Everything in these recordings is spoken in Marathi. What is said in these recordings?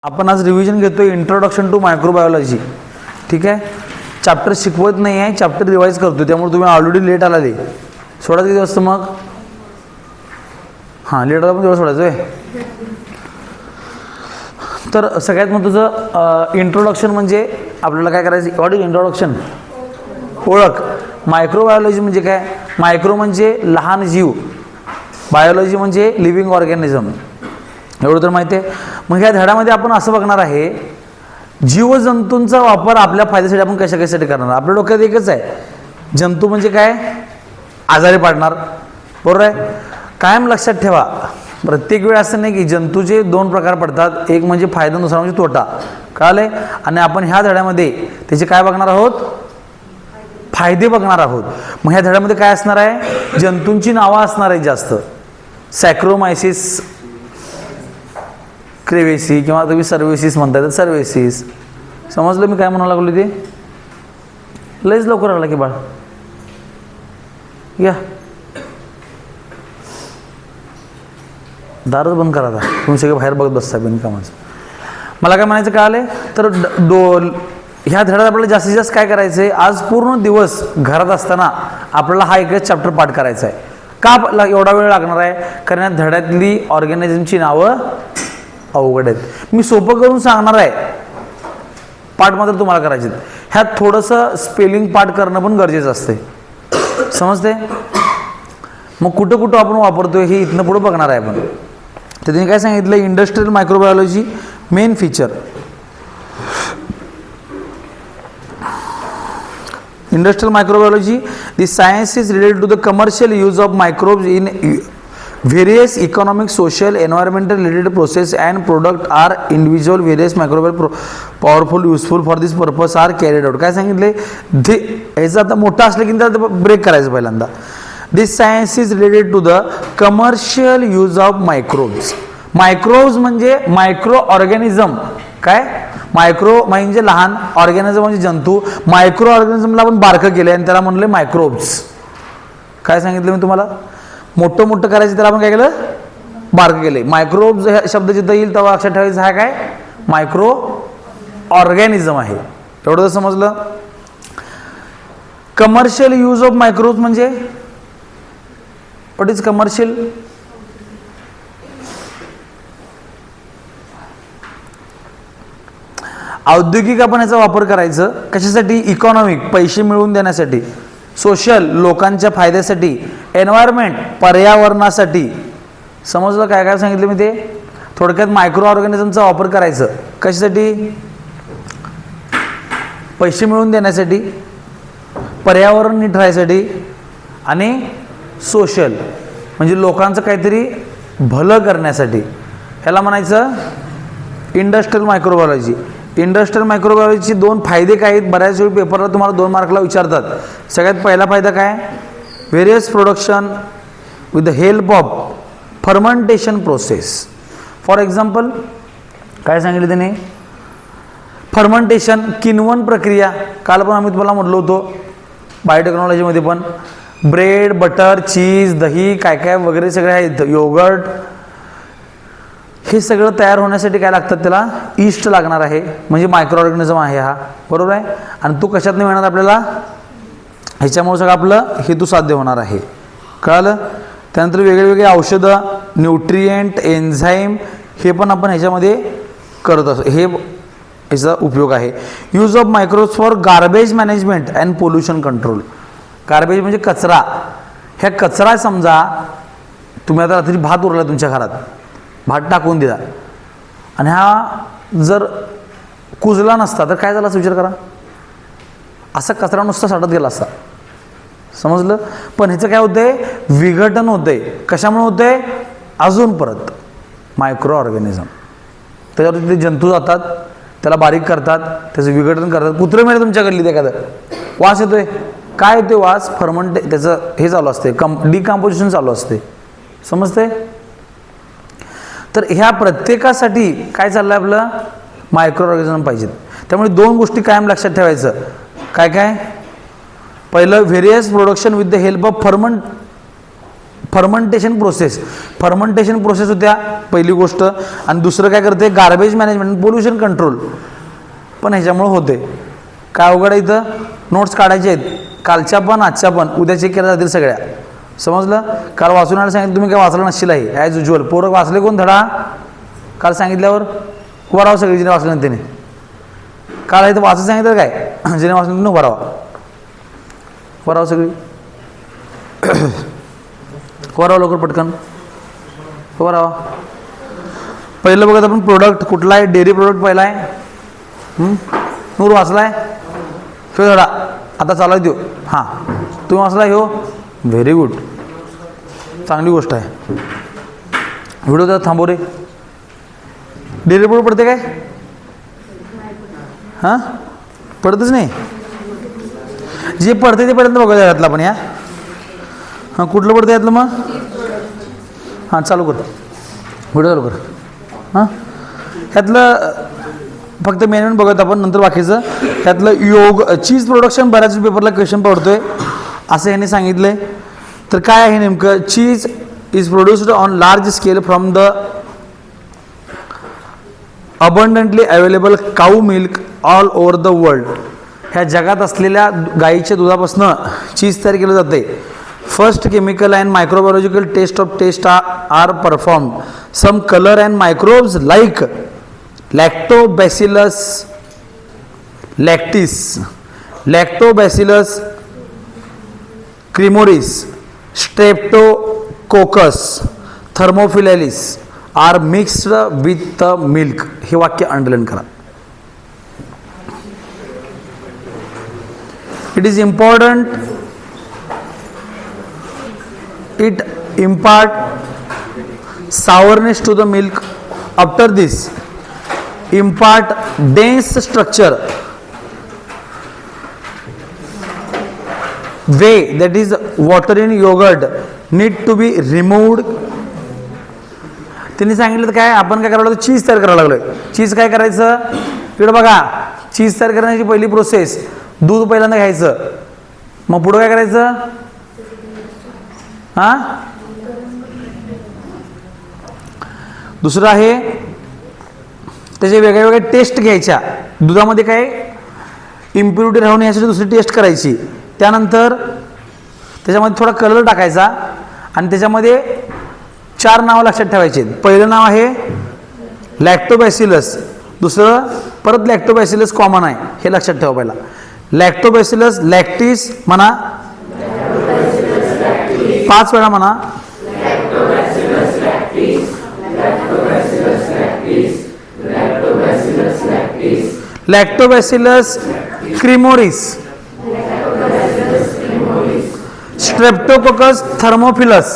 आपण आज रिव्हिजन घेतोय इंट्रोडक्शन टू मायक्रोबायोलॉजी. ठीक आहे, चॅप्टर शिकवत नाही आहे, चॅप्टर रिवाइज करतो, त्यामुळे तुम्ही ऑलरेडी लेट आलाले. सोडा किती वाजता मग? हां, लेट आला पण तेवढं सोडायचं आहे. तर सगळ्यात महत्त्वाचं इंट्रोडक्शन म्हणजे आपल्याला काय करायचं. What is introduction? ओळख. मायक्रोबायोलॉजी म्हणजे काय? मायक्रो म्हणजे लहान जीव, बायोलॉजी म्हणजे लिव्हिंग ऑर्गॅनिझम. एवढं तर माहिती आहे. मग ह्या धड्यामध्ये आपण असं बघणार आहे, जीवजंतूंचा वापर आपल्या फायद्यासाठी आपण कशा कशासाठी करणार. आपल्या डोक्यात एकच आहे, जंतू म्हणजे काय? आजारी पाडणार. बरोबर आहे. कायम लक्षात ठेवा, प्रत्येक वेळ असं नाही की जंतूचे दोन प्रकार पडतात, एक म्हणजे फायदा, दुसरा म्हणजे तोटा. कळाले? आणि आपण ह्या धड्यामध्ये त्याचे काय बघणार आहोत? फायदे बघणार आहोत. मग ह्या धड्यामध्ये काय असणार आहे? जंतूंची नावं असणार आहेत जास्त. सॅक्रोमायसिस, क्रेवेसी किंवा तुम्ही सर्वेसिस म्हणताय तर सर्वेसिस. समजलं मी काय म्हणायला लागलो? ते लयच लवकर आला की बाळ. या दारच बंद करा. तुम्ही सगळे बाहेर बघत बसता बिनकामाचं. मला काय म्हणायचं कळाले? तर ह्या धड्यात आपल्याला जास्तीत जास्त काय करायचं आहे, आज पूर्ण दिवस घरात असताना आपल्याला हा एकच चॅप्टर पाठ करायचा आहे. का एवढा वेळ लागणार आहे? कारण या धड्यातली ऑर्गॅनिझमची नावं अवघड आहेत. मी सोपं करून सांगणार आहे, पाठ मात्र तुम्हाला करायचे. ह्यात थोडंसं स्पेलिंग पाठ करणं पण गरजेचं असते. समजते? मग कुठं कुठं आपण वापरतोय हे इथनं पुढं बघणार आहे आपण. तर त्यांनी काय सांगितलं? Industrial microbiology main feature. Industrial microbiology, the science is related to the commercial use of microbes in various economic, social, environmental related process and product are individual various microbial powerful useful for this purpose are carried out. काय सांगितले? ह्याचं आता मोठं असलं की त्याला ब्रेक करायचं पहिल्यांदा. This science is related to the commercial use of microbes. Microbes म्हणजे मायक्रो ऑर्गॅनिझम. काय? मायक्रो म्हणजे लहान, ऑर्गॅनिझम म्हणजे जंतू. मायक्रो ऑर्गॅनिझमला आपण बारकं केलं आणि त्याला म्हणले मायक्रोब्स. काय सांगितलं मी तुम्हाला? मोठं मोठं करायचं त्याला आपण काय केलं? बारकं केलं. मायक्रोब्स हा शब्द जिथं येईल तेव्हा लक्षात ठेवायचं हा काय? मायक्रो ऑर्गॅनिझम आहे. एवढं तर समजलं. कमर्शियल यूज ऑफ मायक्रोब्स म्हणजे व्हॉट इज कमर्शियल? औद्योगिक आपण याचा वापर करायचं कशासाठी? इकॉनॉमिक, पैसे मिळवून देण्यासाठी. सोशल, लोकांच्या फायद्यासाठी. एन्व्हायरमेंट, पर्यावरणासाठी. समजलं काय काय सांगितलं मी ते? थोडक्यात मायक्रो ऑर्गॅनिझमचा वापर करायचं कशासाठी? पैसे मिळवून देण्यासाठी, पर्यावरण नीट राहायसाठी आणि सोशल म्हणजे लोकांचं काहीतरी भलं करण्यासाठी. ह्याला म्हणायचं इंडस्ट्रियल मायक्रोबायोलॉजी. इंडस्ट्रियल मायक्रोबायोलॉजीचे दोन फायदे काय आहेत? बऱ्याच वेळी पेपरला तुम्हाला 2 मार्कला विचारतात. सगळ्यात पहिला फायदा काय? Various production with the help of fermentation process. For example काय सांगितलं त्याने? फर्मेंटेशन, किण्वन प्रक्रिया. काल पण आम्ही तुम्हाला म्हटलो होतो बायोटेक्नॉलॉजीमध्ये पण. ब्रेड, बटर, चीज, दही काय काय वगैरे सगळे आहेत, योगर्ट. हे सगळं तयार होण्यासाठी काय लागतात? त्याला ईस्ट लागणार आहे, म्हणजे मायक्रो ऑर्गॅनिझम आहे हा. बरोबर आहे. आणि तो कशात नाही मिळणार आपल्याला? ह्याच्यामुळे सगळं आपलं हेतू साध्य होणार आहे. कळालं? त्यानंतर वेगवेगळे औषधं, न्यूट्रिएंट, एन्झाईम हे पण आपण ह्याच्यामध्ये करत असतो. हे ह्याचा उपयोग आहे. Use of microbes for garbage management and pollution control. Garbage म्हणजे कचरा. ह्या कचरा समजा तुम्ही आता रात्री भात उरला तुमच्या घरात, भात टाकून दिला आणि हा जर कुजला नसता तर काय झाला असं विचार करा. असा कचरा नुसता साठत गेला असता. समजलं? पण ह्याचं काय होतंय? विघटन होतंय. कशामुळे होतंय? अजून परत मायक्रो ऑर्गॅनिझम. त्याच्यावर तिथे जंतू जातात, त्याला बारीक करतात, त्याचं विघटन करतात. कुत्रं मिळेल तुमच्याकडली एखादं, वास येतोय. काय येतोय वास? त्याचं हे चालू असते, डिकम्पोजिशन चालू असते. समजते? तर ह्या प्रत्येकासाठी काय चाललं आहे आपलं? मायक्रो ऑर्गॅनिझम पाहिजेत. त्यामुळे 2 गोष्टी कायम लक्षात ठेवायचं. काय काय? पहिलं various production with the help of fermentation process होत्या पहिली गोष्ट. आणि दुसरं काय करते, गार्बेज मॅनेजमेंट, पोल्युशन कंट्रोल पण ह्याच्यामुळे होते. काय अवघड आहे इथं, नोट्स काढायचे आहेत कालच्या पण आजच्या पण, उद्या चेक केल्या जातील सगळ्या. समजलं. काल वाचून आलं सांगितलं, तुम्ही काय वाचलं नसशील आहे ॲज युज्युअल. पोरं वाचले कोण धडा काल सांगितल्यावर, उभा राहा सगळी जिने वाचलं त्याने. काल आहे तर वाचत सांगितलं काय, जिने वाचलं त्याने उभा राहा सगळी. उभा राहा लवकर पटकन, उभा राहा. पहिलं बघत आपण प्रोडक्ट कुठला आहे, डेअरी प्रोडक्ट पहिला आहे. नूर वाचलाय ह्यो धडा आता चालू आहे त्यो. हां तुम्ही वाचला ह्यो, व्हेरी गुड, चांगली गोष्ट आहे. व्हिडिओ तर थांबव रे. डेअरी प्रोडक्ट पडते काय, हां पडतच नाही. जे पडते ते पर्यंत बघा यातलं आपण. या हां कुठलं पडतं यातलं मग, हां चालू कर व्हिडिओ चालू कर. हां ह्यातलं फक्त मेन बघत आपण, नंतर बाकीचं. त्यातलं चीज प्रोडक्शन बऱ्याच पेपरला क्वेश्चन पडतोय असं ह्याने सांगितलंय. तर काय आहे नेमकं, cheese is produced on large scale from the abundantly available cow milk all over the world. ह्या जगात असलेल्या गाईच्या दुधापासून चीज तयार केलं जाते. First chemical and microbiological test are perform. Some colour and microbes like lactobacillus lactis, lactobacillus cremoris, streptococcus, thermophilus are mixed with the milk. हे वाक्य अंडरलाईन करा. It is important, it impart sourness to the milk. After this impart dense structure, whey that is water in yogurt need to be removed. त्यांनी सांगितलं काय, आपण काय करायला लागलो, चीज तयार करायला लागलोय. चीज काय करायचं, इकडे बघा, चीज तयार करण्याची पहिली प्रोसेस, दूध पहिल्यांदा घ्यायचं, मग पुढं काय करायचं, हां दुसरं आहे त्याचे वेगळ्या वेगळ्या टेस्ट घ्यायच्या. दुधामध्ये काय इम्प्युरिटी राहून यासाठी दुसरी टेस्ट करायची. त्यानंतर त्याच्यामध्ये थोडा कलर टाकायचा आणि त्याच्यामध्ये 4 नावं लक्षात ठेवायची. पहिलं नाव आहे लॅक्टोबॅसिलस, दुसरं परत लॅक्टोबॅसिलस कॉमन आहे, हे लक्षात ठेवा. पहिला लॅक्टोबॅसिलस लॅक्टिस म्हणा, 5 वेळा म्हणा. लॅक्टोबॅसिलस क्रिमोरिस, स्ट्रेप्टोकोकस थर्मोफिलस,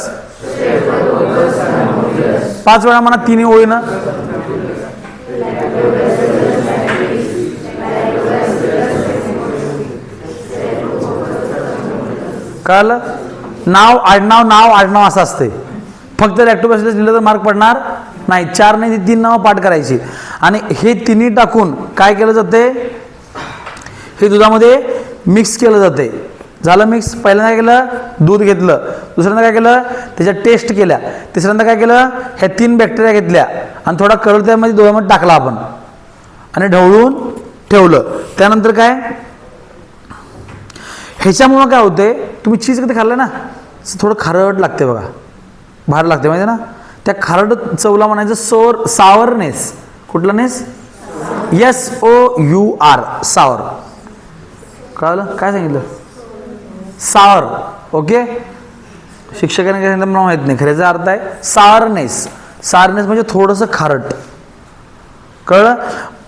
5 वेळा म्हणा, 3 ओळीनं. कळलं. नाव आडनाव असं असते. फक्त लॅक्टोबॅसिलस लिहिलं तर मार्क पडणार नाही. 4 नाही 3 नावं पाठ करायची. आणि हे तिन्ही टाकून काय केलं जाते, हे दुधामध्ये मिक्स केलं जाते. झालं मिक्स. पहिल्यांदा काय केलं, दूध घेतलं. दुसऱ्यांदा काय केलं, त्याच्या टेस्ट केल्या. तिसऱ्यांदा काय केलं, ह्या 3 बॅक्टेरिया घेतल्या आणि थोडा कलर त्यामध्ये दुधामध्ये टाकला आपण आणि ढवळून ठेवलं. त्यानंतर काय, ह्याच्यामुळं काय होते, तुम्ही चीज कधी खाल्लं ना, थोडं खारट लागते बघा, भार लागते माहिती ना. त्या खारट चवला म्हणायचं सावरनेस. कुठला नेस, SOUR, सावर. कळलं काय सांगितलं, सावर. ओके, शिक्षकाने काय सांगितलं मला माहित नाही, खऱ्याचा अर्थ आहे सावरनेस. सावरनेस म्हणजे थोडंसं खारट. कळलं.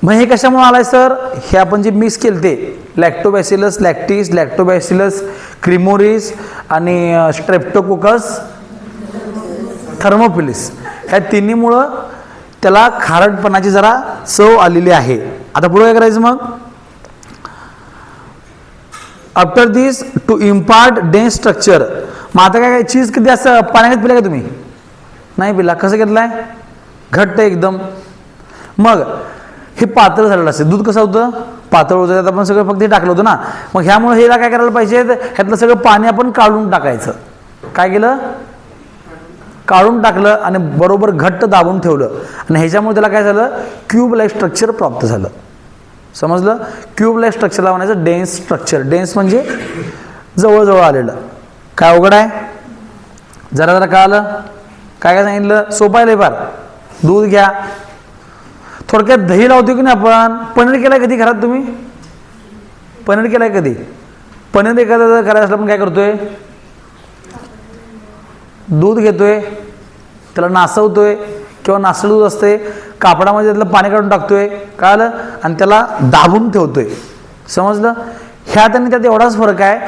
मग हे कशामुळे आलाय सर, हे आपण जे मिक्स केलं ते लॅक्टोबॅसिलस लॅक्टिस, लॅक्टोबॅसिलस क्रिमोरिस आणि स्ट्रेप्टोकोकस थर्मोफिलिस, ह्या तिन्हीमुळं त्याला खारटपणाची जरा चव आलेली आहे. आता पुढे काय करायचं मग, after this to impart dense structure. मग आता काय, चीज कधी असं पाण्यात पिला का तुम्ही, नाही पिला, कसं घेतलाय, घट्ट एकदम. मग हे पातळ झालेलं असते. दूध कसं होतं, पातळ होतं, त्यात आपण सगळं फक्त हे टाकलं होतं ना. मग ह्यामुळे ह्याला काय करायला पाहिजे, ह्यातलं सगळं पाणी आपण काढून टाकायचं. काय केलं, काढून टाकलं आणि बरोबर घट्ट दाबून ठेवलं आणि ह्याच्यामुळे त्याला काय झालं, क्यूब लाईक स्ट्रक्चर प्राप्त झालं. समजलं? क्यूब लाईक स्ट्रक्चरला म्हणायचं डेन्स स्ट्रक्चर. डेन्स म्हणजे जवळजवळ आलेलं. काय अवघड आहे? जरा जरा कळालं? काय काय सांगितलं? सोपं आहे लय फार. दूध घ्या, थोडक्यात दही लावतो की नाही आपण. पनीर केलाय कधी घरात तुम्ही? पनीर केलाय कधी? पनीर एखादं करायचं असलं आपण काय करतोय, दूध घेतोय, त्याला नासवतोय किंवा नासलं दूध असते, कापडामध्ये त्यातलं पाणी काढून टाकतोय, कळालं, आणि त्याला दाबून ठेवतोय. समजलं? ह्यात आणि त्यात एवढाच फरक आहे,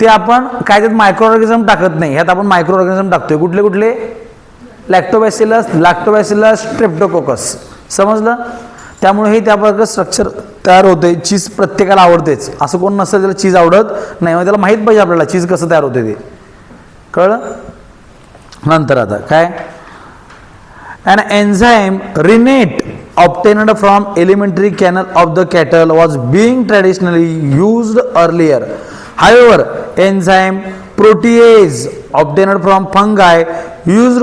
ते आपण काय त्यात मायक्रो ऑर्गॅनिझम टाकत नाही, ह्यात आपण मायक्रो ऑर्गॅनिझम टाकतोय. कुठले कुठले? Lactobacillus, Streptococcus. समजलं? त्यामुळे हे त्या प्रकारचं स्ट्रक्चर तयार होते. चीज प्रत्येकाला आवडतेच, असं कोण नसेल त्याला चीज आवडत नाही. मग त्याला माहीत पाहिजे आपल्याला चीज कसं तयार होते ते. कळलं? नंतर आता काय, an enzyme rennet obtained from alimentary canal of the cattle was being traditionally used earlier. However, enzyme protease obtained from fungi used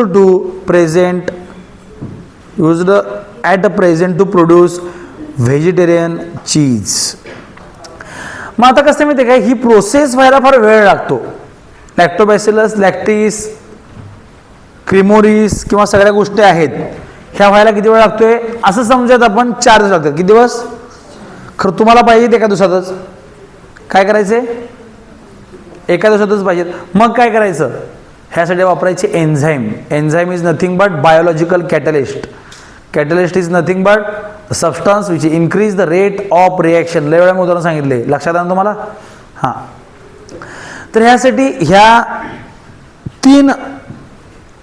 at present to produce vegetarian cheese. मग आता कसं माहिती आहे काय, ही प्रोसेस व्हायला फार वेळ लागतो. लॅक्टोबॅसिलस, लॅक्टिस, क्रिमोरिस किंवा सगळ्या गोष्टी आहेत ह्या व्हायला किती वेळ लागतोय, असं समजत आपण 4 दिवस लागतात. किती दिवस? खरं तुम्हाला पाहिजे एका दिवसातच. काय करायचंय? एका दिवसातच पाहिजे. मग काय करायचं? ह्यासाठी वापरायचे enzyme. Enzyme is nothing but biological catalyst. Catalyst is nothing but substance which increase the rate of reaction. लय वेळा मी उदाहरण सांगितले, लक्षात आलं तुम्हाला? हां. तर ह्यासाठी ह्या 3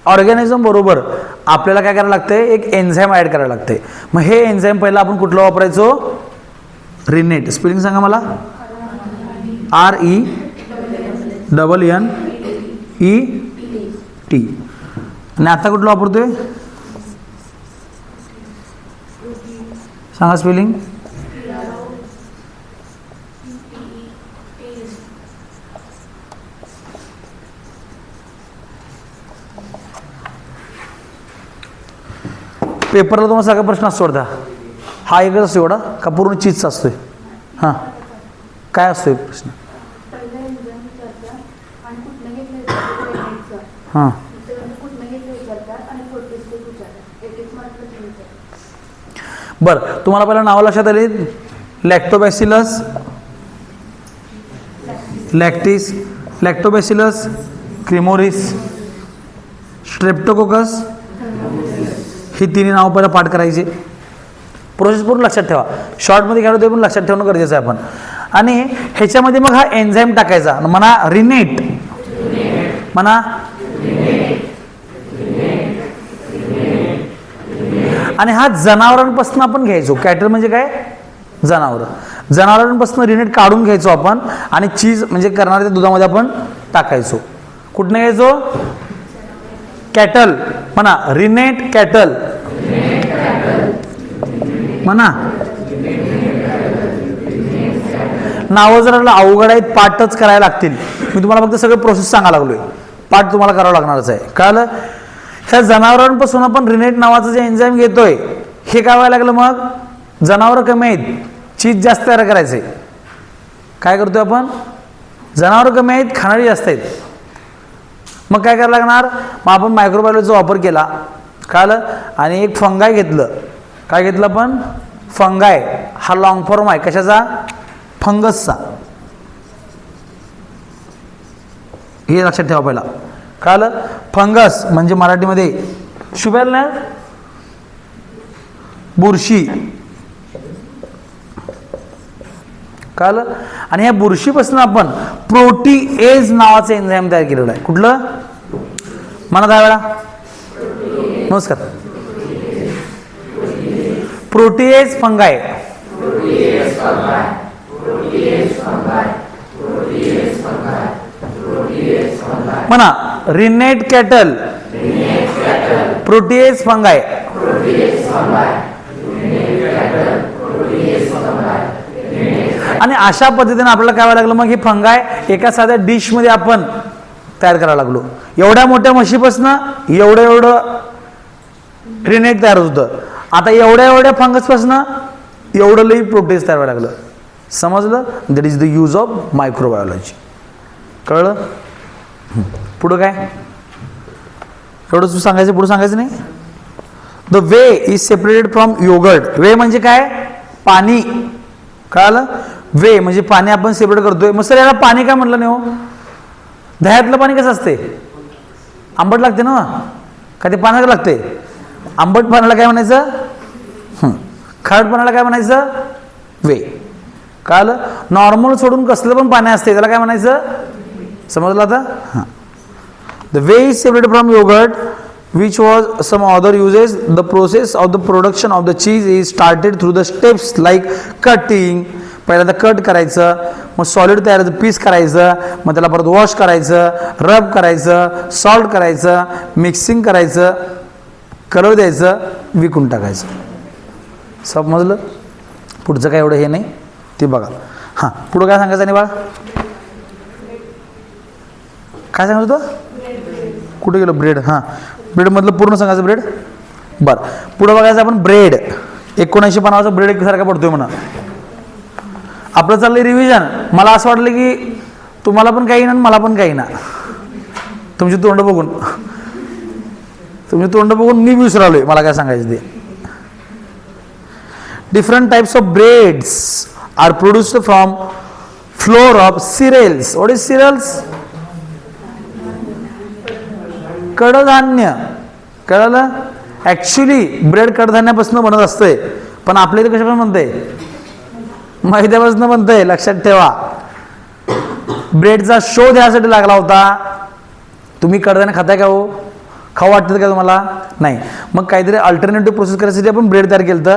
ऑर्गॅनिझम बरोबर आपल्याला काय करायला लागतंय, एक एन्झाईम ॲड करायला लागतंय. मग हे एन्झाईम पहिला आपण कुठलं वापरायचो? रिनेट. स्पेलिंग सांगा मला. RENNET. आणि आता कुठलं वापरतोय सांगा स्पेलिंग. पेपरला तुम्हाला सगळा प्रश्न असतो सोडता. हा एकच असतो एवढा का पूर्ण चीजचा असतोय? हां, काय असतोय प्रश्न? हां, बरं. तुम्हाला पहिला नावं लक्षात आली? Lactobacillus, lactis, lactobacillus, cremoris, streptococcus. ही 3 नावं पहिला पाठ करायची. प्रोसेस पूर्ण लक्षात ठेवा. शॉर्टमध्ये घ्यायला ते पण लक्षात ठेवणं गरजेचं आहे आपण. आणि ह्याच्यामध्ये मग हा एन्झाईम टाकायचा. म्हणा रिनेट, म्हणा. आणि हा जनावरांपासून आपण घ्यायचो. कॅटल म्हणजे काय? जनावर. जनावरांपासून रिनेट काढून घ्यायचो आपण आणि चीज म्हणजे करणाऱ्या दुधामध्ये आपण टाकायचो. कुठनं घ्यायचो? कॅटल. म्हणा रिनेट कॅटल. म्हणा. नावं जरा अवघड आहेत, पाठच करायला लागतील. मी तुम्हाला फक्त सगळं प्रोसेस सांगायला लागलोय. पाठ तुम्हाला करावं लागणारच आहे. कळलं? ह्या जनावरांपासून आपण रिनेट नावाचं जे एन्झाईम घेतोय हे काय व्हायला लागलं, मग जनावरं कमी आहेत, चीज जास्त तयार करायचंय. काय करतोय आपण? जनावरं कमी आहेत, खाणारी जास्त आहेत. मग काय करायला लागणार? मग आपण मायक्रोबायोलॉजीचा वापर केला. कळलं? आणि एक फंगाय घेतलं. काय घेतलं आपण? फंगाय. हा लॉंग फॉर्म आहे कशाचा? फंगसचा. हे लक्षात ठेवा पहिला. कळलं? फंगस म्हणजे मराठीमध्ये शुभेल ना, बुरशी. कळलं? आणि ह्या बुरशीपासून आपण प्रोटीएज नावाचं एन्झाईम तयार केलेलं आहे. कुठलं? म्हणा 10 वेळा. नमस्कार. प्रोटीएज फंगाय. म्हणा रिनेट कॅटल, प्रोटीएज फंगाय. आणि अशा पद्धतीने आपल्याला काय व्हायला लागलं, मग हे फंगाय एका साध्या डिश मध्ये आपण तयार करायला लागलो. एवढ्या मोठ्या म्हशीपासनं एवढं रिनेट तयार होत होतं. आता एवढ्या फंगसपासनं एवढं लई प्रोटीन्स तयार व्हायला लागलं. समजलं? That is the use of microbiology. कळलं? पुढं काय एवढं तू सांगायचं, पुढं सांगायचं नाही. The whey is separated from yoghurt. Whey म्हणजे काय? पाणी. कळलं? वे म्हणजे पाणी आपण सेपरेट करतोय. मग सर याला पाणी काय म्हटलं नाही हो? दह्यातलं पाणी कसं असते? आंबट लागते ना का? ते पाण्याला लागते. आंबट पाण्याला काय म्हणायचं? खारट पाण्याला काय म्हणायचं? वे. कळलं? नॉर्मल सोडून कसलं पण पाणी असते त्याला काय म्हणायचं? समजलं आता? हां. The whey is separated from yogurt which was some other uses. The process of the production of the cheese is started through the steps like cutting. पहिल्यांदा कट करायचं, मग सॉलिड तयार पीस करायचं, मग त्याला परत वॉश करायचं, रब करायचं, सॉल्ट करायचं, मिक्सिंग करायचं, कलर द्यायचं, विकून टाकायचं. समजलं? पुढचं काय एवढं हे नाही ते बघा. हां, पुढं काय सांगायचं नाही बाळा? काय सांगत होतं? कुठे गेलं? ब्रेड. हां, ब्रेडमधलं पूर्ण सांगायचं. ब्रेड. बरं, पुढं बघायचं आपण. ब्रेड 1950चा ब्रेड एकसारखा पडतोय म्हणा. आपलं चाललंय रिव्हिजन. मला असं वाटलं की तुम्हाला पण काही ना मला पण काही ना. तुमची तोंड बघून मी विसरलोय मला काय सांगायचं ते. Different types of breads are produced from flour of cereals. What is cereals? कडधान्य. कळलं? ऍक्च्युली ब्रेड कडधान्यापासून बनत असतंय, पण आपल्या इथे कशापासून बनतंय? मैद्यापासून बनतंय. लक्षात ठेवा. ब्रेडचा शोध यासाठी लागला होता. तुम्ही कडधान्य खाताय का हो? खाऊ वाटतं का तुम्हाला? नाही. मग काहीतरी अल्टरनेटिव्ह प्रोसेस करायसाठी आपण ब्रेड तयार केलं तर,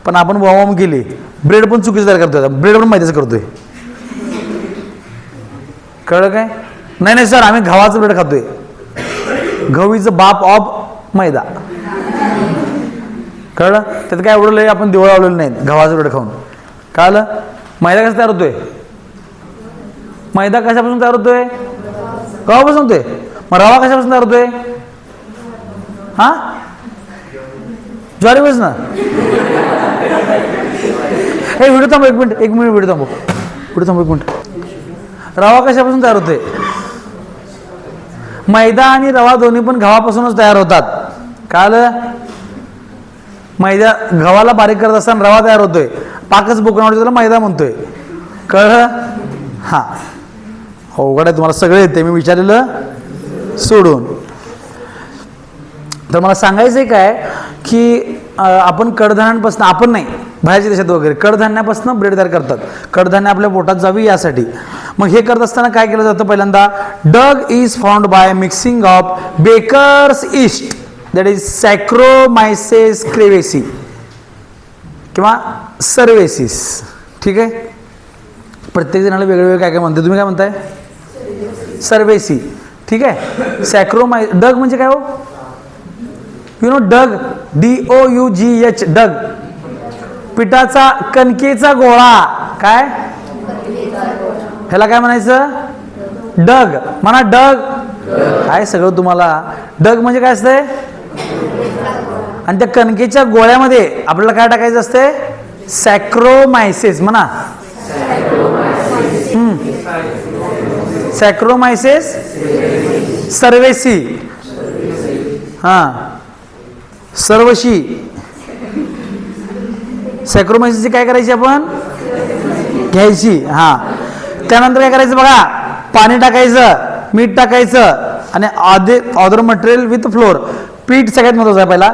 पण आपण वावम केली. ब्रेड पण चुकीचं तयार करतोय. ब्रेड पण मैद्याचं करतोय. कळलं काय? नाही सर, आम्ही गव्हाचं ब्रेड खातोय. गहू इज बाप ऑफ मैदा. कळलं? त्यात काय एवढं लय आपण दिवळ लावलेलं नाही गव्हाचं ब्रेड खाऊन. कळलं? मैदा कसा तयार होतोय? मैदा कशापासून तयार होतोय? गव्हापासून होतोय. मग रवा कशापासून तयार होतोय? हा, ज्वारीपासून. हे व्हिडिओ थांबव एक मिनिट व्हिडिओ थांबव एक मिनिट. रवा कशापासून तयार होतोय? मैदा आणि रवा दोन्ही पण गव्हापासूनच तयार होतात. कळलं? मैदा गव्हाला बारीक करत असताना रवा तयार होतोय. पाकच बोकणावरती त्याला मैदा म्हणतोय. कळलं? हां, अवघड आहे तुम्हाला सगळे येते मी विचारलेलं सोडून. तर मला सांगायचं आहे काय की आपण कडधान्यांपासून, आपण नाही बाहेरच्या देशात वगैरे कडधान्यापासून ब्रेड तयार करतात. कडधान्य आपल्या पोटात जावी यासाठी. मग हे करत असताना काय केलं जातं? पहिल्यांदा dough is found by mixing of baker's yeast, that is saccharomyces cerevisiae किंवा सर्वेसिस. ठीक आहे? प्रत्येक जणाला वेगवेगळे काय काय म्हणते. तुम्ही काय म्हणताय? सर्वेसी. ठीक आहे? डग म्हणजे काय हो? यु नो डग, DOUGH, डग. पिठाचा कणकेचा गोळा. काय? ह्याला काय म्हणायचं? डग. म्हणा डग. काय सगळं तुम्हाला. डग म्हणजे काय असतंय? आणि त्या कणकेच्या गोळ्यामध्ये आपल्याला काय टाकायचं असते? सॅक्रोमायसेस. म्हणा सॅक्रोमायसेस सर्वेसी. हां, सर्वशी. सॅक्रोमायसिसची काय करायची आपण? घ्यायची. हां, त्यानंतर काय करायचं बघा? पाणी टाकायचं, मीठ टाकायचं आणि अदर मटेरियल विथ फ्लोर. पीठ सगळ्यात महत्वाचं आहे. पहिला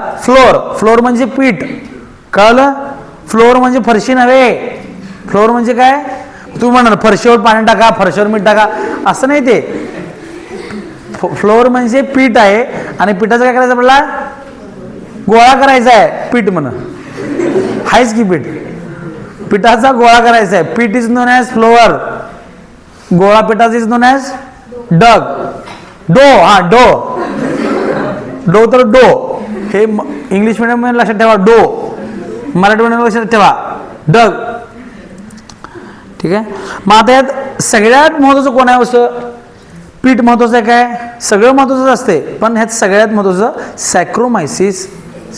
फ्लोर म्हणजे पीठ. कळलं? फ्लोर म्हणजे फरशी नव्हे. फ्लोर म्हणजे काय? तू म्हणणार फरशीवर पाणी टाका, फरशीवर मीठ टाका, असं नाही ते. फ्लोर म्हणजे पीठ आहे आणि पिठाचं काय करायचं आपल्याला? गोळा करायचा आहे. पीठ म्हण हायच की पीठ. पिठाचा गोळा करायचा आहे. पीठ इज नोन ॲज फ्लोअर. गोळा पिठाचा इज नोन ॲज डग. डो. हा, डो तर डो. हे इंग्लिश मीडियम मध्ये लक्षात ठेवा. डो. मराठी मीडियम लक्षात ठेवा. डग. ठीक आहे? मग आता यात सगळ्यात महत्वाचं कोण आहे? असं पीठ महत्वाचं आहे काय, सगळं महत्वाचं असते, पण ह्यात सगळ्यात महत्वाचं सॅक्रोमायसिस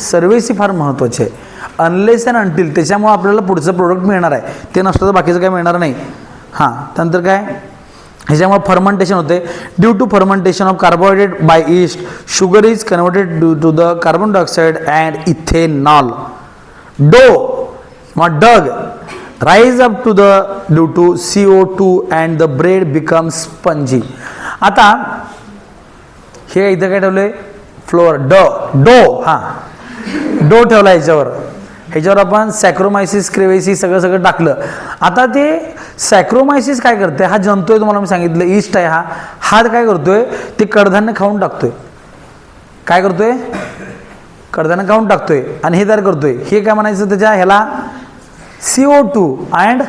सर्वेसी फार महत्वाचे आहे. अनलेस अँड अनटिल त्याच्यामुळे आपल्याला पुढचं प्रोडक्ट मिळणार आहे, ते नसतं तर बाकीचं काय मिळणार नाही. हां, त्यानंतर काय, ह्याच्यामुळे फर्मेंटेशन होते. Due to fermentation of carbohydrate by yeast sugar is converted due to the carbon dioxide and ethanol. Dough मग dough rise up to the due to CO2 and the bread become spongy. आता हे इथं काय ठेवलंय, फ्लोअर डो हां डो ठेवला ह्याच्यावर आपण सॅक्रोमायसिस क्रेवेसी सगळं टाकलं. आता ते सॅक्रोमायसिस काय करते, हा जंतू आहे तुम्हाला मी सांगितलं, ईस्ट आहे हा काय करतोय, ते कडधान्य खाऊन टाकतोय. काय करतोय, कडधान्य खाऊन टाकतोय आणि हे तयार करतोय. हे काय म्हणायचं, त्याच्या ह्याला CO2 अँड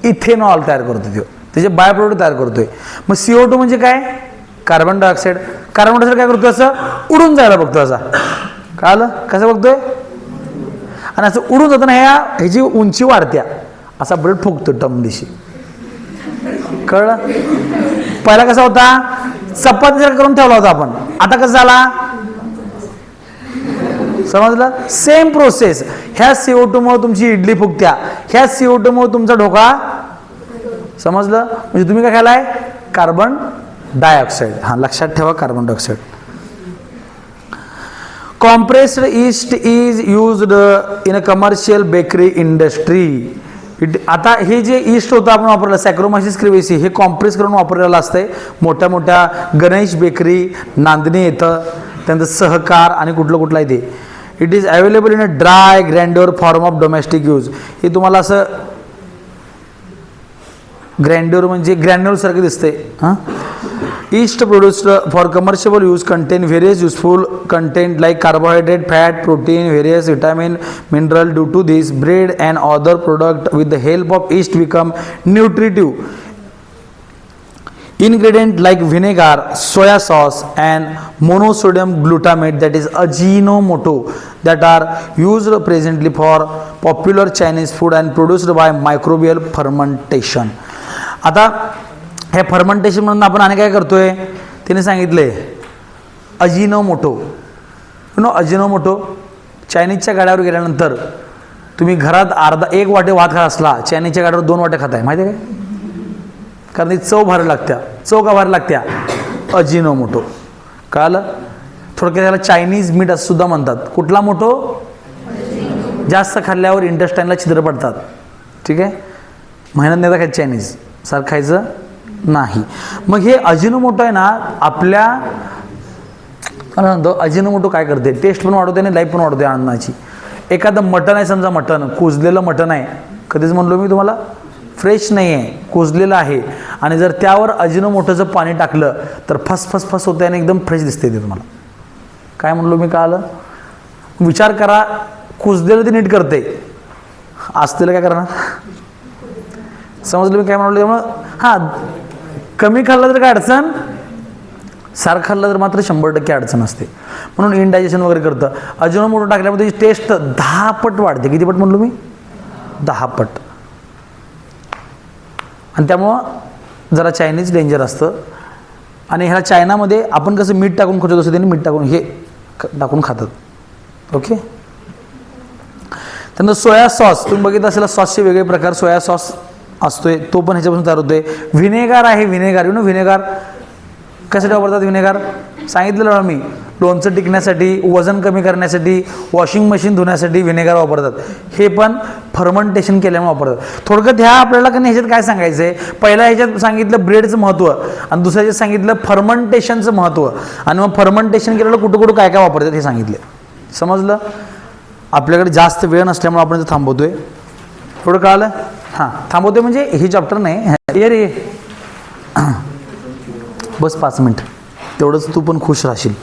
इथेनॉल तयार करतोय, त्याचे बाय प्रोडक्ट तयार करतोय. मग CO2 म्हणजे काय, कार्बन डायऑक्साईड. कार्बन डायऑक्साईड काय करतोय, असं उडून जायला बघतो, असा कळलं कसं बघतोय, आणि असं उडून जाताना ह्याची उंची वाढत्या, असा ब्रेड फुगतो टम दिशी. कळलं, पहिला कसा होता, चपाती करून ठेवला होता आपण, आता कसं झाला समजलं. सेम प्रोसेस, ह्या CO2 मुळे तुमची इडली फुगत्या, ह्या CO2 मुळे तुमचा ढोका, समजलं. म्हणजे तुम्ही काय खालाय, कार्बन डायऑक्साईड. हा लक्षात ठेवा, carbon dioxide. Compressed east is used in a commercial bakery industry. आता हे जे ईस्ट होतं आपण वापरलं सॅक्रोमायसिस क्रेवेसी, हे कॉम्प्रेस करून वापरलेलं असतंय मोठ्या मोठ्या गणेश बेकरी नांदणी येतं, त्यानंतर सहकार आणि कुठलं आहे ते. It is available in a dry granular form of domestic use. हे तुम्हाला असं ग्रँड्युअर म्हणजे ग्रॅन्युअर सारखं दिसतंय. हां, yeast produced for commercial use contain various useful content like carbohydrate, fat, protein, various vitamin, mineral. Due to this bread and other product with the help of yeast become nutritive. Ingredient like vinegar, soya sauce and monosodium glutamate, that is Ajinomoto, that are used presently for popular Chinese food and produced by microbial fermentation. आता हे फर्मेंटेशन म्हणून आपण आणि काय करतोय, तिने सांगितले अजिनोमोटो. अजिनोमोटो चायनीजच्या गाड्यावर गेल्यानंतर तुम्ही घरात एक वाटे भात खात असला, चायनीजच्या गाड्यावर 2 वाटे खाताय, माहिती आहे काय, कारण ती चव भारी लागत्या. चव का भारी लागत्या, अजिनोमोटो. कळलं, थोडक्यात त्याला चायनीज मीठ असं सुद्धा म्हणतात. कुठला मोठो, जास्त खाल्ल्यावर इंटेस्टाईनला छिद्र पडतात. ठीक आहे, मेहनत नाही खायचं, चायनीज सारखं खायचं नाही. मग हे अजिनोमोटो आहे ना, आपल्या म्हणतो अजिनोमोटो काय करते, टेस्ट पण वाढवते आणि लाईफ पण वाढवते अन्नाची. एखादं मटण आहे, समजा मटण कुजलेलं मटण आहे, कधीच म्हणलो मी तुम्हाला, फ्रेश नाही आहे, कुजलेलं आहे, आणि जर त्यावर अजिनोमोटोचं पाणी टाकलं तर फस होतं आणि एकदम फ्रेश दिसते ते. तुम्हाला काय म्हणलो मी, कळलं. विचार करा, कुजलेलं ते नीट करते, असलेलं काय करणार, समजलं मी काय म्हणलो. त्यामुळं हां, कमी खाल्लं तर काय अडचण, सारखं खाल्लं तर मात्र 100% अडचण असते. म्हणून इनडायजेशन वगैरे करतं. अजिनोमोटो टाकल्यामुळे त्याची टेस्ट 10 पट वाढते. किती पट म्हणलो मी, 10 पट. आणि त्यामुळं जरा चायनीज डेंजर असतं. आणि ह्याला चायनामध्ये आपण कसं मीठ टाकून खातो, तसं त्यांनी मीठ टाकून हे टाकून खातात. ओके, त्यानंतर सोया सॉस, तुम्ही बघितलं असेल सॉसचे वेगळे प्रकार. सोया सॉस असतोय, तो पण ह्याच्यापासून तयार होतोय. व्हिनेगार आहे, व्हिनेगार व्हिनेगार कशासाठी वापरतात, व्हिनेगार सांगितलेलं मी, लोणचं टिकण्यासाठी, वजन कमी करण्यासाठी, वॉशिंग मशीन धुण्यासाठी व्हिनेगार वापरतात. हे पण फर्मेंटेशन केल्यामुळे वापरतात. थोडक्यात ह्या आपल्याला का ह्याच्यात काय सांगायचं आहे, पहिल्या ह्याच्यात सांगितलं ब्रेडचं महत्त्व, आणि दुसऱ्या ह्याच्यात सांगितलं फर्मेंटेशनचं महत्त्व, आणि मग फर्मेंटेशन केलेलं कुठं काय काय वापरतात हे सांगितलं. समजलं. आपल्याकडे जास्त वेळ नसल्यामुळे आपण थांबवतोय. थोडं कळलं. हां, थांबवतोय म्हणजे हे चॅप्टर नाही, ये रे बस 5 मिनिट, तेवढंच तू पण खुश राहशील.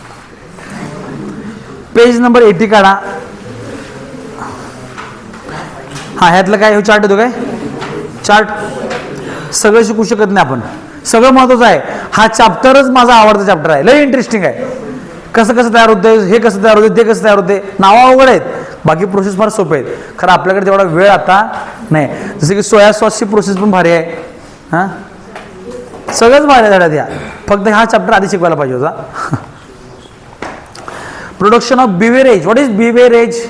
पेज नंबर 80 काढा. हां, ह्यातलं काय हे चार्ट येतो काय, चार्ट सगळं शिकू शकत नाही आपण, सगळं महत्त्वाचं आहे. हा चॅप्टरच माझा आवडता चॅप्टर आहे, लय इंटरेस्टिंग आहे. कसं तयार होतं, हे कसं तयार होते, ते कसं तयार होते, नावं अवघड आहेत, बाकी प्रोसेस फार सोपे आहेत. खरं आपल्याकडे तेवढा वेळ आता नाही. जसं की सोया सॉसची प्रोसेस पण भारी आहे. हां, सगळंच पाहिलं धड्यात या, फक्त हा चॅप्टर आधी शिकवायला पाहिजे होता. Production of beverage. What is beverage?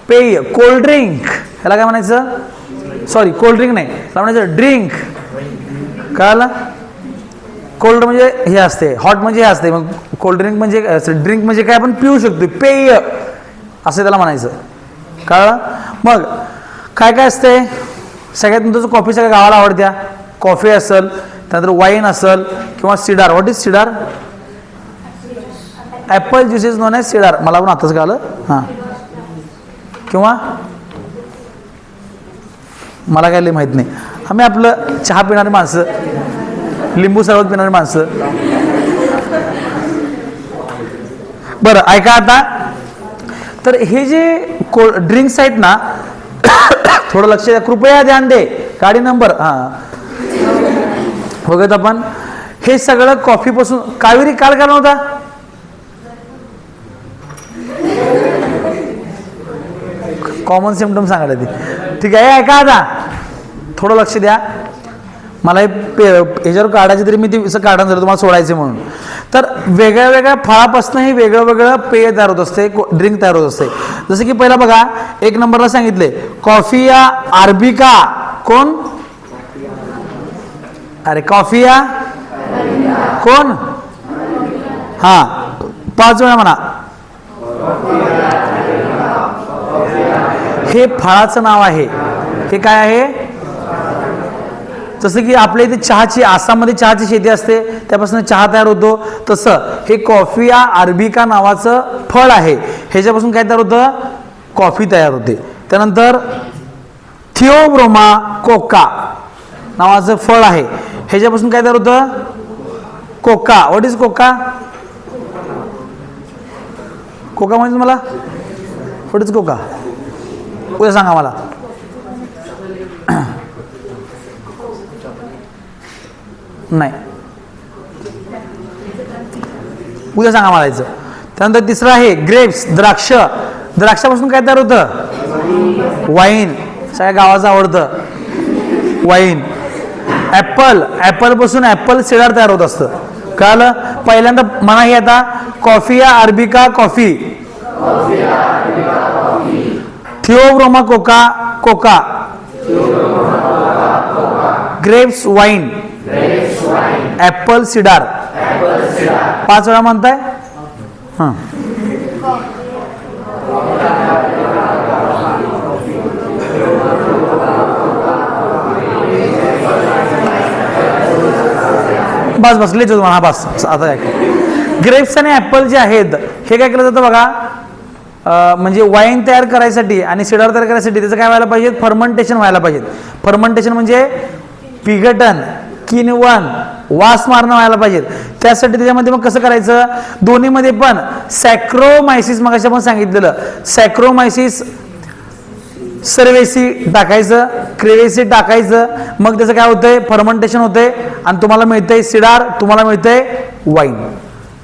पेय, कोल्ड ड्रिंक. ह्याला काय म्हणायचं? सॉरी, कोल्ड ड्रिंक नाही, त्याला म्हणायचं ड्रिंक. कळालं? कोल्ड म्हणजे हे असते, हॉट म्हणजे हे असते, मग कोल्ड ड्रिंक म्हणजे ड्रिंक म्हणजे काय, आपण पिऊ शकतो, पेय असं त्याला म्हणायचं. कळलं? मग काय काय असते? सगळ्यात महत्त्वाचं कॉफी सगळ्या गावाला आवडत्या. कॉफी असेल, त्यानंतर वाईन असेल किंवा cider. What is cider? Apple juice is known as cider. मला पण आताच कळलं. हां, किंवा मला काय माहीत नाही. आम्ही आपलं चहा पिणारी माणसं, लिंबू सरबत पिणारी माणसं. बरं, ऐका आता. तर हे जे ड्रिंक्स आहेत ना, थोडं लक्ष द्या, कृपया ध्यान दे. गाडी नंबर हां बघत आपण. हे सगळं कॉफीपासून. कावेरी काल का नव्हता? कॉमन सिम्पटम सांगायला ती. ठीक आहे, ऐका आता, थोडं लक्ष द्या. मला ह्याच्यावर काढायचे तरी मी ते काढून जर तुम्हाला सोडायचे म्हणून. तर वेगळ्या वेगळ्या फळापासून हे वेगळं वेगळं पेय तयार होत असते, ड्रिंक तयार होत असते. जसं की पहिला बघा, 1 नंबरला सांगितले कॉफिया अरबिका. कोण? अरे कॉफिया कोण? हा, 5 वेळा म्हणा. हे फळाचं नाव आहे. हे काय आहे? जसं की आपल्या इथे चहाची, आसाममध्ये चहाची शेती असते, त्यापासून चहा तयार होतो, तसं हे कॉफिया अरबिका नावाचं फळ आहे. ह्याच्यापासून काय तयार होतं? कॉफी तयार होते. त्यानंतर थिओब्रोमा कोका नावाचं फळ आहे. ह्याच्यापासून काय तयार होतं? Coca. What is Coca? Coca म्हणजे मला व्हॉट इज कोका? उद्या सांगा मला. नाही, उद्या सांगा मला याचं. त्यानंतर तिसरं आहे ग्रेप्स, द्राक्ष. द्राक्षापासून काय तयार होतं? वाईन. सगळ्या गावाचं आवडतं वाईन. ॲपल, ॲपलपासून ॲपल सिडार तयार होत असतं. कळलं? पहिल्यांदा म्हणा हे आता, coffea arabica coffee, Theobroma Coca Coca, grapes wine, Apple cedar. 5 वेळा म्हणताय. हां, बस बस लिहितो तुम्हाला. बस आता ग्रेप्स आणि ॲपल जे आहेत हे काय केलं जातं बघा, म्हणजे वाईन तयार करायसाठी आणि सिडार तयार करायसाठी त्याचं काय व्हायला पाहिजे? फर्मंटेशन व्हायला पाहिजे. फर्मंटेशन म्हणजे पिघटन, किण्वन, वास मारणं व्हायला पाहिजे. त्यासाठी त्याच्यामध्ये मग कसं करायचं? दोन्हीमध्ये पण सॅक्रोमायसिस, मग आपण सांगितलेलं, सॅक्रोमायसिस सर्वेसी टाकायचं, क्रेवेसी टाकायचं. मग त्याचं काय होतंय? फर्मंटेशन होतंय आणि तुम्हाला मिळतंय सिडार, तुम्हाला मिळतंय वाईन.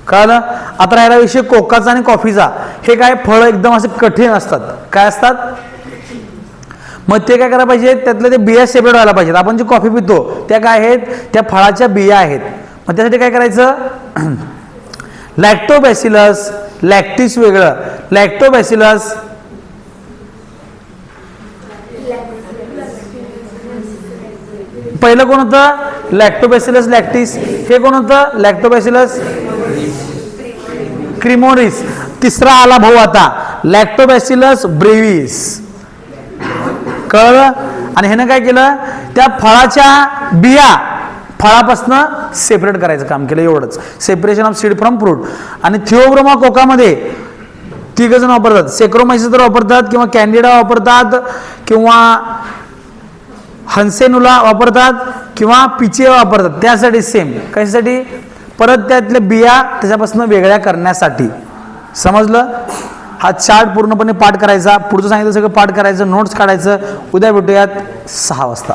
कळलं? आता राहिला विषय कोकाचा आणि कॉफीचा. हे काय फळ एकदम असे कठीण असतात. काय असतात? मग ते काय करायला पाहिजे? त्यातले ते बिया सेपरेट व्हायला पाहिजेत. आपण जी कॉफी पितो त्या काय आहेत? त्या फळाच्या बिया आहेत. मग त्यासाठी काय करायचं? लॅक्टोबॅसिलस, लॅक्टिस वेगळं. लॅक्टोबॅसिलस पहिलं कोण होतं? लॅक्टोबॅसिलस लॅक्टिस. हे कोण होतं? लॅक्टोबॅसिलस क्रिमोरिस. तिसरा आला भाऊ आता, लॅक्टोबॅसिलस ब्रेव्हिस. कळलं? आणि ह्यानं काय केलं? त्या फळाच्या बिया फळापासनं सेपरेट करायचं काम केलं. एवढंच, separation of seed from fruit. आणि थिओब्रोमा कोकामध्ये 3 जण वापरतात. सेक्रोमायसिस तर वापरतात, किंवा कॅन्डिडा वापरतात, किंवा हन्सेनुला वापरतात, किंवा पिचे वापरतात. त्यासाठी सेम. कशासाठी? परत त्यातल्या बिया त्याच्यापासून वेगळ्या करण्यासाठी. समजलं? हा चार्ट पूर्णपणे पाठ करायचा. पुढचं सांगितलं सगळं पाठ करायचं, नोट्स काढायचं. उद्या भेटूयात 6 वाजता.